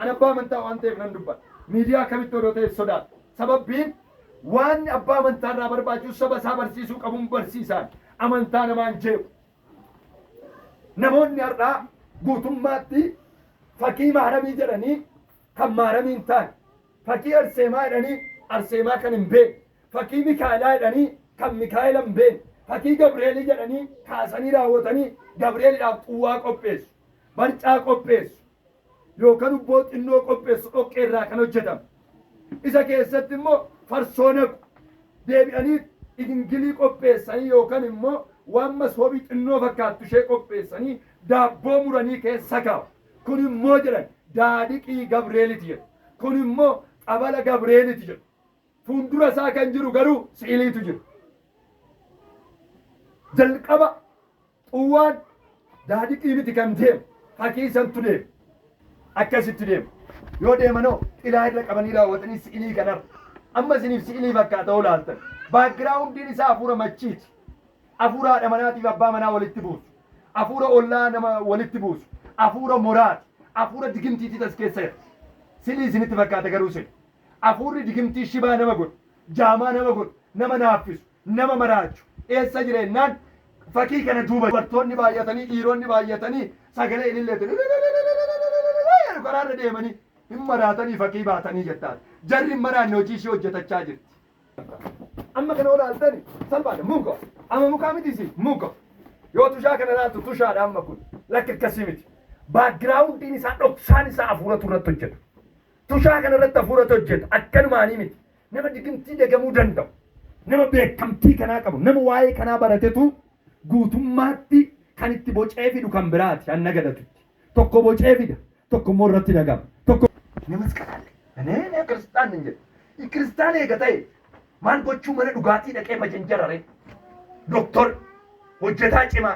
Ana abbaa amantaa waan ta'eef nan dubbadha. Miidiyaa kamitti odoo ta'e sodaadha. Sababbiin waan abbaa amantaa irraa barbaachisu saba isaa barsiisuu qabuun barsiisaan amantaa namaan jeequ. Namoonni har'aa guutummaatti fakkii maaramii jedhanii kan maaramii hin taane, fakkii arseemaa jedhanii arseemaa kan hin beekne, fakkii mikaa'elaa jedhanii kan mikaa'ela hin beekne, fakkii gabreelii jedhanii kaasanii raawwatanii gabreeliidhaaf xuwwaa qopheessu, barcaa qopheessu, yookaan ubboo xinnoo qopheessu dhoqqee irraa kan hojjetamu. Isa keessatti immoo farsoo naqu deebi'anii ingilii qopheessanii yookaan immoo waan masoobii xinnoo fakkaattu ishee qopheessanii daabboo muranii keessa kaa'u. Kun immoo jedhan daadhiqii gabreeliti jedhu. Kun immoo qabala gabreeliti jedhu. Fuuldura isaa kan jiru garuu si'iliitu jiru. Jalqaba xuwwaan daadhiqii miti kan deemu fakkii santu deemu. Akkasitti deemu. Yoo deemanoo xilaa irra qabanii raawwatanii si'ilii kanarra. Amma isiniif si'ilii fakkaata olaaltan. Baagiraawundiin isaa hafuura machiiti. Hafuura haadha manaatiif abbaa manaa walitti buusu. Hafuura ollaa nama walitti buusu. Hafuura moraati. Hafuura digimtiitii as keessa jira. Si'ilii isinitti fakkaata garuu sin. Hafuurri digimtii shibaa nama godhu. Jaamaa nama godhu. Nama naaffisu. Nama maraachu. Eessa jireennaan fakkii kana duuba dubartoonni baay'atanii dhiironni baay'atanii sagalee ililleetu. Karaarra deemanii hin maraatanii fakkii baatanii jettaan. Jarri hin maraanne hojii ishee hojjetachaa jirti. Amma kana olaaltani salphaadha muka. Amma mukaa miti isi muka. Yoo tushaa kana laattu tushaadha amma kun. Lakka akkasii miti. Baagiraawundiin isaa dhoksaan isaa hafuuratu irratti hojjetu. Tushaa kana irratti hafuuratu hojjetu. Akkanumaanii miti. Nama digimtii dagamuu danda'u. Nama beekamtii kanaa qabu. Nama waa'ee kanaa baratetu guutummaatti kan itti bocee fidu kan biraati. Hanna gadatutti. Tokko bocee fida. Tokko immoo irratti dhagama. Tokko namas qalaale. Nee kiristaan hin jedhu. Kiristaan eega ta'e maal gochuu mana dhugaatii dhaqee majanjarare. Doktor hojjetaa cimaa.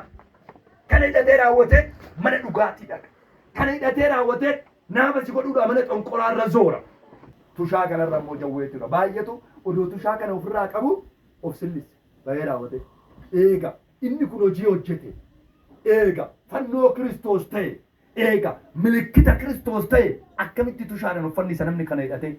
Kana hidhatee raawwatee mana dhugaatii dhaqa. Kana hidhatee raawwatee nama si godhuudha mana xonqoraarra zoora. Tushaa kanarra immoo jawweetudha. Baay'atu odoo tushaa kana ofirraa qabu of sillise. Bahee raawwatee. Eega inni kun hojii hojjete. Eega fannoo Kiristoos ta'e. Eega milikkita Kiristoos ta'e akkamitti tushaadhaan uffanni isa namni kana hidhatee